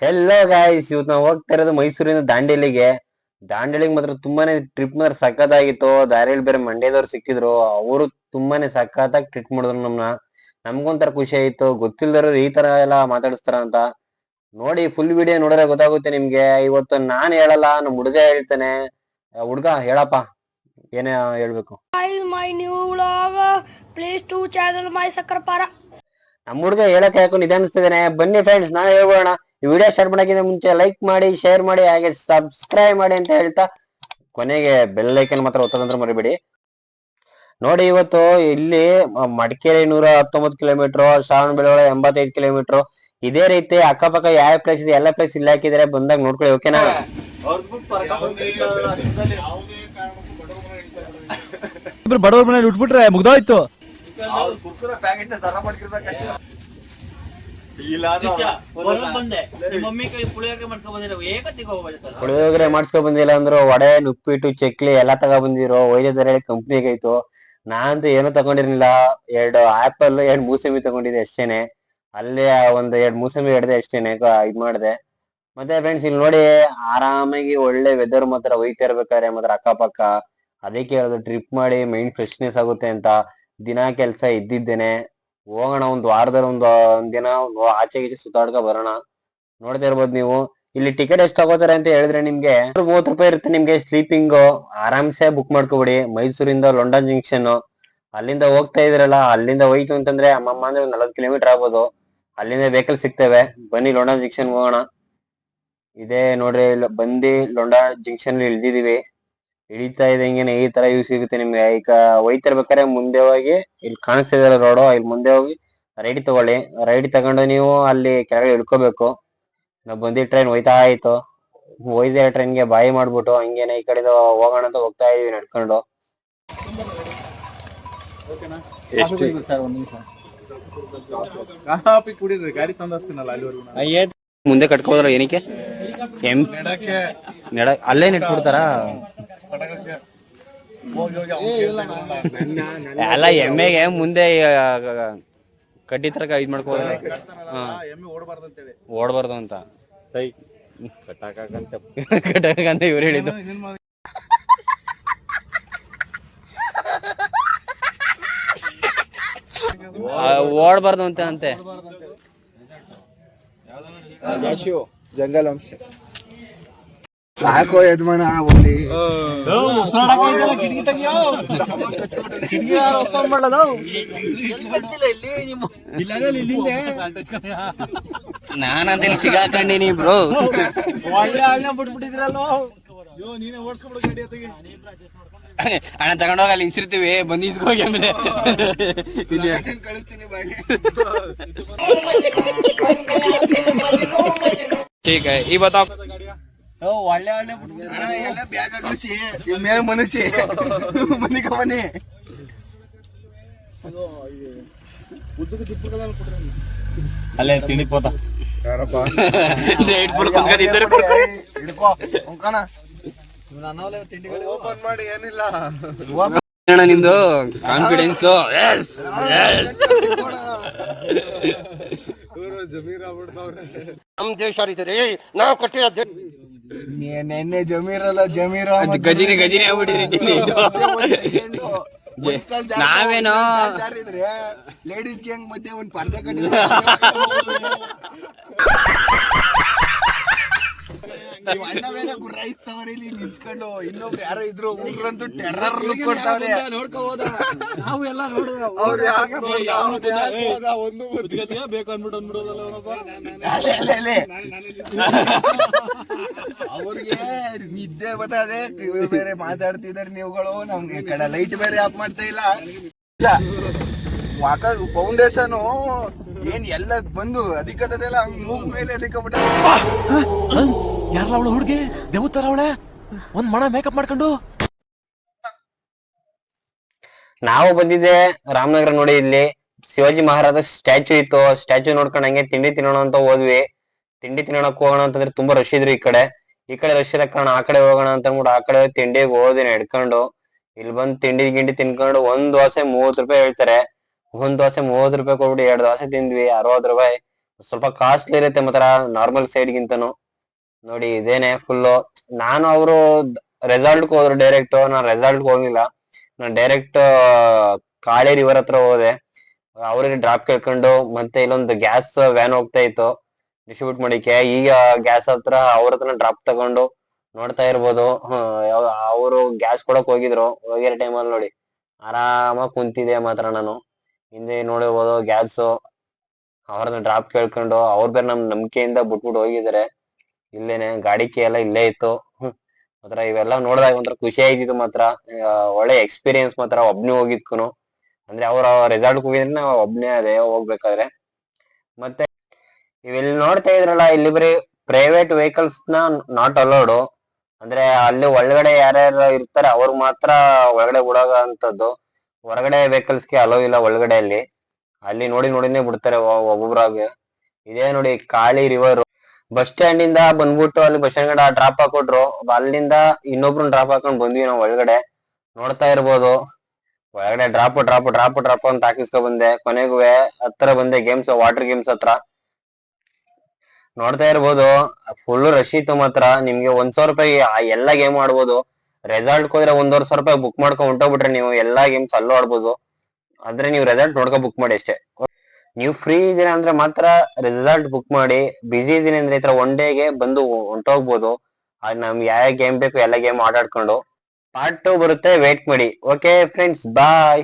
Hello guys, ಇವತ್ತು ನಾವು ಹೋಗ್ತಾ ಇರೋದು ಮೈಸೂರಿನ ದಾಂಡೇಲಿಗೆ. ದಾಂಡೇಲಿಗೆ ಮಾತ್ರ ತುಂಬಾನೇ ಟ್ರಿಪ್ ಮಾತ್ರ ಸಖತ್ತಾಗಿತ್ತು. ದಾರಿಯಲ್ಲಿ ಬೇರೆ ಮಂಡ್ಯದವ್ರು ಸಿಕ್ಕಿದ್ರು, ಅವರು ತುಂಬಾನೇ ಸಖತ್ತಾಗಿ ಟ್ರಿಪ್ ಮಾಡಿದ್ರು ನಮ್ನ. ನಮ್ಗೊಂಥರ ಖುಷಿ ಆಯ್ತು, ಗೊತ್ತಿಲ್ದರು ಈ ತರ ಎಲ್ಲ ಮಾತಾಡಿಸ್ತಾರ ಅಂತ. ನೋಡಿ, ಫುಲ್ ವಿಡಿಯೋ ನೋಡಿದ್ರೆ ಗೊತ್ತಾಗುತ್ತೆ ನಿಮ್ಗೆ. ಇವತ್ತು ನಾನ್ ಹೇಳಲ್ಲ, ನಮ್ ಹುಡುಗ ಹೇಳ್ತಾನೆ. ಹುಡ್ಗ ಹೇಳಪ್ಪ, ಏನೇ ಹೇಳ್ಬೇಕು. Guys, my new vlog. Please to channel my Sakrapara. ನಮ್ಮ ಹುಡುಗ ಹೇಳಕ್ ಹಾಕೊಂಡು ನಿಧಾನಿಸ್ತಿದ್ದಾನೆ. ಬನ್ನಿ ಫ್ರೆಂಡ್ಸ್, ನಾಳೆ ಹೇಳ್ಬೋಣ. ಈ ವಿಡಿಯೋ ಸ್ಟಾರ್ಟ್ ಮಾಡಕ್ಕಿಂತ ಮುಂಚೆ ಲೈಕ್ ಮಾಡಿ, ಶೇರ್ ಮಾಡಿ, ಹಾಗೆ ಸಬ್ಸ್ಕ್ರೈಬ್ ಮಾಡಿ ಅಂತ ಹೇಳ್ತಾ ಕೊನೆಗೆ ಬೆಲ್ ಐಕನ್ ಮಾತ್ರ ಒತ್ತೋದಂದ್ರೆ ಮರಿಬೇಡಿ. ನೋಡಿ, ಇವತ್ತು ಇಲ್ಲಿ ಮಡಿಕೇರಿ 119 ಕಿಲೋಮೀಟರ್, ಶ್ರಾವಣಬೆಳಗೊಳ 85 ಕಿಲೋಮೀಟರ್. ಇದೇ ರೀತಿ ಅಕ್ಕಪಕ್ಕ ಯಾವ ಪ್ಲೇಸ್ ಇದೆ ಎಲ್ಲ ಪ್ಲೇಸ್ ಇಲ್ಲಿ ಹಾಕಿದ್ರೆ ಬಂದಾಗ ನೋಡ್ಕೊಳ್ಳಿ, ಓಕೆನಾ? ಬಡವ್ರ ಮನೇಲಿ ಉಟ್ಬಿಟ್ರೆ ಮುಗ್ದೋಯ್ತು. ಪುಳಿಯೋಗರೆ ಮಾಡ್ಸ್ಕೊಂಡ್ ಬಂದಿಲ್ಲ ಅಂದ್ರು, ವಡೆ, ನುಪ್ಪಿಟ್ಟು, ಚಕ್ಲಿ ಎಲ್ಲಾ ತಗೊ ಬಂದಿರೋ. ಒಯ್ದರೆ ಕಂಪ್ನಿಗೆ ಆಯ್ತು. ನಾನಂತೂ ಏನು ತಗೊಂಡಿರ್ಲಿಲ್ಲ. 2 ಆಪಲ್, 2 ಮೂಸಂಬಿ ತಗೊಂಡಿದ್ದೆ ಅಷ್ಟೇನೆ. ಅಲ್ಲೇ ಒಂದ್ 2 ಮೂಸಂಬಿ ಹಿಡ್ದೆ ಅಷ್ಟೇನೆ, ಇದ್ ಮಾಡ್ದೆ. ಮತ್ತೆ ಫ್ರೆಂಡ್ಸ್, ಇಲ್ಲಿ ನೋಡಿ, ಆರಾಮಾಗಿ ಒಳ್ಳೆ ವೆದರ್ ಮಾತ್ರ ಒಯ್ತಾ ಇರ್ಬೇಕಾದ್ರೆ ಮಾತ್ರ ಅಕ್ಕಪಕ್ಕ. ಅದಕ್ಕೆ ಹೇಳೋದು, ಟ್ರಿಪ್ ಮಾಡಿ ಮೈಂಡ್ ಫ್ರೆಶ್ನೆಸ್ ಆಗುತ್ತೆ ಅಂತ. ದಿನ ಕೆಲ್ಸ ಇದ್ದಿದ್ದೇನೆ, ಹೋಗೋಣ ಒಂದ್ ವಾರದಲ್ಲಿ ಒಂದ್ ದಿನ ಆಚೆಗೀಚೆ ಸುತ್ತಾಡ್ಕೊ ಬರೋಣ. ನೋಡ್ತಾ ಇರ್ಬೋದು ನೀವು. ಇಲ್ಲಿ ಟಿಕೆಟ್ ಎಷ್ಟು ತಗೋತಾರೆ ಅಂತ ಹೇಳಿದ್ರೆ ನಿಮ್ಗೆ 30 ರೂಪಾಯಿ ಇರುತ್ತೆ. ನಿಮ್ಗೆ ಸ್ಲೀಪಿಂಗ್ ಆರಾಮ್ಸೆ ಬುಕ್ ಮಾಡ್ಕೊಬಿಡಿ. ಮೈಸೂರಿಂದ ಲಂಡನ್ ಜಂಕ್ಷನ್, ಅಲ್ಲಿಂದ ಹೋಗ್ತಾ ಇದ್ರಲ್ಲ, ಅಲ್ಲಿಂದ ಹೋಯ್ತು ಅಂತಂದ್ರೆ ಅಮ್ಮಮ್ಮ ಅಂದ್ರೆ 40 ಕಿಲೋಮೀಟರ್ ಆಗ್ಬೋದು. ಅಲ್ಲಿಂದ ವೆಹಿಕಲ್ ಸಿಗ್ತವೆ. ಬನ್ನಿ ಲಂಡನ್ ಜಂಕ್ಷನ್ ಹೋಗೋಣ. ಇದೇ ನೋಡ್ರಿ, ಬಂದಿ ಲಂಡನ್ ಜಂಕ್ಷನ್ ಇಳ್ದಿದೀವಿ. ಇಳಿತಾ ಇದ್ದಂಗೆನೆ ಈ ತರ ವ್ಯೂ ಸಿಗುತ್ತೆ ನಿಮ್ಗೆ. ಈಗ ಹೋಯ್ತಾ ಇರ್ಬೇಕಾದ್ರೆ ಮುಂದೆ ಹೋಗಿ, ಇಲ್ಲಿ ಕಾಣಿಸ್ತಾ ಇದೆ ರೋಡು, ಇಲ್ಲಿ ಮುಂದೆ ಹೋಗಿ ರೈಟ್ ತಗೊಳ್ಳಿ. ರೈಟ್ ತಗೊಂಡು ನೀವು ಅಲ್ಲಿ ಕೆಳಗಡೆ ಇಳ್ಕೋಬೇಕು. ನಾವ್ ಬಂದಿದ್ ಟ್ರೈನ್ ಹೋಯ್ತಾ ಆಯ್ತು. ಹೋಯ್ದೆ ಟ್ರೈನ್ಗೆ ಬಾಯಿ ಮಾಡ್ಬಿಟ್ಟು ಹಂಗೇನೆ ಈ ಕಡೆ ಹೋಗೋಣ ಅಂತ ಹೋಗ್ತಾ ಇದೀವಿ ನಡ್ಕೊಂಡು. ಎಷ್ಟು ಮುಂದೆ ಕಟ್ಕೋದ್ರ ಏನಕ್ಕೆ? ಅಲ್ಲೇ ನೆಟ್ಬಿಡ್ತಾರ ಅಲ್ಲ, ಎಮ್ಮೆಗೆ ಮುಂದೆ ಕಡ್ಡಿ ತರ ಇದ್ ಮಾಡ್ಕೋ, ಓಡ್ಬಾರ್ದು ಅಂತ ಕಟ್ಟಾಕಂತ ಇವ್ರು ಹೇಳಿದ್ದು. ಓಡ್ಬಾರ್ದು ಅಂತೆ. ಜಂಗಲ್ ಅಂಶ ಸಾಕೋ ಯಜಮಾನ ಓಲಿ ನಾನಂತ ಸಿಗಾಕೊಂಡಿನಿ ಬ್ರೋ. ಬಿಟ್ಬಿಟ್ಟಿದ್ರಲ್ಲ ನೀನೇ ಓಡಿಸ್ಕೊಬಿಡು ಗಾಡಿ ಅತ್ತಿಗೆ. ಅಣ್ಣ ತಗೊಂಡೋಗ ಅಲ್ಲಿ ಇನ್ಸಿರ್ತೀವಿ, ಬಂದು ಇಸ್ಕೋಗಿ ಆಮೇಲೆ ಕಳಿಸ್ತೀನಿ ಬಾಯಿ. ठीक है, ये बताओ. ಒಳ್ಳೆ ಎಲ್ಲ ಬ್ಯಾಗ್ ಹಾಕಿಸಿ ಮೇಲೆ ಮನುಷ್ಯ ಮನಿಕ ಮನೆ ಅಲ್ಲೇ ತಿಂಡಿ ಪೋತ ಯಾರಪ್ಪ ಹಿಡ್ಕೋ ಅಂಕಣ ತಿಂಡಿಗಳು ಓಪನ್ ಮಾಡಿ ಏನಿಲ್ಲ ನಿಮ್ದು ಕಾನ್ಫಿಡೆನ್ಸ್. ಜಮೀರ್ ಆಗ್ಬಿಡ್ತಾವ್ರೆ. ನಮ್ ದೇಶ ನಾವು ಕಟ್ಟಿರೋ ನೆನ್ನೆ ಜಮೀರಲ್ಲ ಜಮೀರ ಗಜಿನಿ ಆಗ್ಬಿಟ್ಟಿರಿ. ನಾವೇನೋ ಲೇಡೀಸ್ಗೆ ಹೆಂಗ್ ಮಧ್ಯೆ ಒಂದ್ ಪರ್ದೆ ಕಟ್ಟಿ ಗುರ್ರಾಯಿಸ್ತವ್ರೆ ಇಲ್ಲಿ ನಿಂತ್ಕೊಂಡು. ಇನ್ನೊಬ್ರು ಯಾರೋ ಇದ್ರು, ಊರಂತೂ ಟೆರ್ರರ್ ಲುಕ್ ಕೊಡ್ತಾವ್ರೆ. ನೋಡ್ಕೊ ಹೋದ ನಾವು ಎಲ್ಲ ನೋಡಿದ ಒಂದು ಬೇಕು ಅನ್ಬಿಟ್ಟು ಅವ್ರಿಗೆ ನಿದ್ದೆ ಬರ್ತದೆ. ಬೇರೆ ಮಾತಾಡ್ತಿದಾರೆ ನೀವುಗಳು, ನಮ್ಗೆ ಈ ಕಡೆ ಲೈಟ್ ಬೇರೆ ಆಫ್ ಮಾಡ್ತಾ ಇಲ್ಲ. ವಾಕ ಫೌಂಡೇಶನ್ ಏನ್ ಎಲ್ಲ ಬಂದು ಅಧಿಕತೆಲ್ಲ ಮೂಗ್ ಮೇಲೆ ಅಧಿಕಬಿಟ್ಟ. ಯಾರಲ್ಲ ಅವಳು ಹುಡುಗಿ ದೇವತರ ಅವಳೆ, ಒಂದ್ ಮಣ ಮೇಕಪ್ ಮಾಡ್ಕೊಂಡು. ನಾವು ಬಂದಿದ್ದೆ ರಾಮನಗರ. ನೋಡಿ, ಇಲ್ಲಿ ಶಿವಾಜಿ ಮಹಾರಾಜ ಸ್ಟ್ಯಾಚು ಇತ್ತು. ಸ್ಟ್ಯಾಚು ನೋಡ್ಕೊಂಡು ಹಂಗೆ ತಿಂಡಿ ತಿನ್ನೋಣ ಅಂತ ಹೋದ್ವಿ. ತಿಂಡಿ ತಿನ್ನೋಣಕ್ ಹೋಗೋಣ ಅಂತಂದ್ರೆ ತುಂಬಾ ರಶ್ ಇದ್ರು. ಈ ಕಡೆ ರಶ್ ಇರೋ ಕಾರಣ ಆ ಕಡೆ ಹೋಗೋಣ ಅಂತ ಅಂದ್ಬಿಟ್ಟು ಆ ಕಡೆ ತಿಂಡಿಗೆ ಹೋದಿನ ಹಿಡ್ಕೊಂಡು. ಇಲ್ಲಿ ಬಂದು ತಿಂಡಿ ಗಿಂಡಿ ತಿನ್ಕೊಂಡು ಒಂದ್ ದೋಸೆ 30 ರೂಪಾಯಿ ಹೇಳ್ತಾರೆ. ಒಂದ್ ದೋಸೆ 30 ರೂಪಾಯಿ ಕೊಟ್ಬಿಟ್ಟು 2 ದೋಸೆ ತಿಂದ್ವಿ, 60 ರೂಪಾಯಿ. ಸ್ವಲ್ಪ ಕಾಸ್ಟ್ಲಿ ಇರುತ್ತೆ ಮಾತ್ರ ನಾರ್ಮಲ್ ಸೈಡ್ಗಿಂತನೂ. ನೋಡಿ ಇದೇನೆ ಫುಲ್ಲು. ನಾನು ಅವರು ರೆಸಾರ್ಟ್ ಹೋದ್ರು ಡೈರೆಕ್ಟ್, ನಾನು ರೆಸಾರ್ಟ್ ಹೋಗಿಲ್ಲ. ನಾನು ಡೈರೆಕ್ಟ್ ಕಾಳಿ ರಿವರ್ ಹತ್ರ ಹೋದೆ. ಅವ್ರಿಗೆ ಡ್ರಾಪ್ ಕೇಳ್ಕೊಂಡು ಮತ್ತೆ ಇಲ್ಲೊಂದು ಗ್ಯಾಸ್ ವ್ಯಾನ್ ಹೋಗ್ತಾ ಇತ್ತು ಡಿಸ್ಟ್ರಿಬ್ಯೂಟ್ ಮಾಡಿಕ್ಕೆ. ಈಗ ಗ್ಯಾಸ್ ಹತ್ರ ಅವ್ರ ಹತ್ರ ಡ್ರಾಪ್ ತಗೊಂಡು ನೋಡ್ತಾ ಇರ್ಬೋದು. ಅವರು ಗ್ಯಾಸ್ ಕೊಡಕ್ ಹೋಗಿದ್ರು. ಹೋಗಿರೋ ಟೈಮಲ್ಲಿ ನೋಡಿ ಆರಾಮಾಗಿ ಕುಂತಿದೆ ಮಾತ್ರ ನಾನು. ಹಿಂದೆ ನೋಡಿರ್ಬೋದು ಗ್ಯಾಸ್. ಅವ್ರನ್ನ ಡ್ರಾಪ್ ಕೇಳ್ಕೊಂಡು ಅವ್ರ ಬೇರೆ ನಮ್ ನಂಬಿಕೆಯಿಂದ ಬಿಟ್ಬಿಟ್ಟು ಹೋಗಿದ್ದಾರೆ. ಇಲ್ಲೇನೆ ಗಾಡಿ ಕೀ ಎಲ್ಲ ಇಲ್ಲೇ ಇತ್ತು. ಮಾತ್ರ ಇವೆಲ್ಲ ನೋಡಿದಾಗ ಒಂಥರ ಖುಷಿ ಆಯ್ತಿತ್ತು ಮಾತ್ರ. ಒಳ್ಳೆ ಎಕ್ಸ್ಪೀರಿಯನ್ಸ್ ಮಾತ್ರ ಒಬ್ನೇ ಹೋಗಿದ್ಕುನು. ಅಂದ್ರೆ ಅವ್ರ ರೆಸಾರ್ಟ್ ಹೋಗಿದ್ರೆ ನಾವು ಒಬ್ನೇ ಅದೇ ಹೋಗ್ಬೇಕಾದ್ರೆ. ಮತ್ತೆ ಇವೆಲ್ಲಿ ನೋಡ್ತಾ ಇದ್ರಲ್ಲ, ಇಲ್ಲಿ ಬರೀ ಪ್ರೈವೇಟ್ ವೆಹಿಕಲ್ಸ್ ನ ನಾಟ್ ಅಲೌಡ್. ಅಂದ್ರೆ ಅಲ್ಲಿ ಒಳಗಡೆ ಯಾರ್ಯಾರು ಇರ್ತಾರೆ ಅವ್ರು ಮಾತ್ರ ಒಳಗಡೆ ಬಿಡೋ ಅಂತದ್ದು. ಹೊರಗಡೆ ವೆಹಿಕಲ್ಸ್ ಗೆ ಅಲೋ ಇಲ್ಲ ಒಳಗಡೆ ಅಲ್ಲಿ. ಅಲ್ಲಿ ನೋಡಿನೇ ಬಿಡ್ತಾರೆ ಒಬ್ಬೊಬ್ರಾಗೆ. ಇದೇ ನೋಡಿ ಕಾಳಿ ರಿವರ್. ಬಸ್ ಸ್ಟ್ಯಾಂಡ್ ಇಂದ ಬಂದ್ಬಿಟ್ಟು ಅಲ್ಲಿ ಬಸ್ ಸ್ಟ್ಯಾಂಡ್ ಡ್ರಾಪ್ ಹಾಕೊಟ್ರು. ಅಲ್ಲಿಂದ ಇನ್ನೊಬ್ರನ್ನ ಡ್ರಾಪ್ ಹಾಕೊಂಡ್ ಬಂದ್ವಿ ನಾವು ಒಳಗಡೆ. ನೋಡ್ತಾ ಇರ್ಬೋದು ಒಳಗಡೆ ಡ್ರಾಪ್ ಅಂತ ಹಾಕಿಸ್ಕೊ ಬಂದೆ. ಕೊನೆಗೂ ಹತ್ರ ಬಂದೆ ಗೇಮ್ಸ್, ವಾಟರ್ ಗೇಮ್ಸ್ ಹತ್ರ. ನೋಡ್ತಾ ಇರ್ಬೋದು ಫುಲ್ ರಶ್ ಇತ್ತು ಮಾತ್ರ. ನಿಮ್ಗೆ 1,000 ರೂಪಾಯಿ ಎಲ್ಲಾ ಗೇಮ್ ಆಡ್ಬೋದು. ರೆಸಾರ್ಟ್ ಹೋದ್ರೆ 1,500 ರೂಪಾಯಿ ಬುಕ್ ಮಾಡ್ಕೊಂಡ್ ಹೊಂಟೋಗ್ಬಿಟ್ರೆ ನೀವು ಎಲ್ಲಾ ಗೇಮ್ಸ್ ಅಲ್ಲೂ ಆಡ್ಬೋದು. ಆದ್ರೆ ನೀವು ರೆಸಾರ್ಟ್ ನೋಡ್ಕೊ ಬುಕ್ ಮಾಡಿ ಅಷ್ಟೇ. ನೀವು ಫ್ರೀ ಇದೀರ ಅಂದ್ರೆ ಮಾತ್ರ ರೆಸಾರ್ಟ್ ಬುಕ್ ಮಾಡಿ. ಬಿಸಿ ಇದೀನಿ ಅಂದ್ರೆ ಈ ತರ ಒನ್ ಡೇಗೆ ಬಂದು ಹೊಂಟೋಗ್ಬೋದು. ನಮ್ಗೆ ಯಾವ ಗೇಮ್ ಬೇಕು ಎಲ್ಲ ಗೇಮ್ ಆಟಾಡ್ಕೊಂಡು. ಪಾರ್ಟ್ 2 ಬರುತ್ತೆ, ವೇಟ್ ಮಾಡಿ. ಓಕೆ ಫ್ರೆಂಡ್ಸ್, ಬಾಯ್.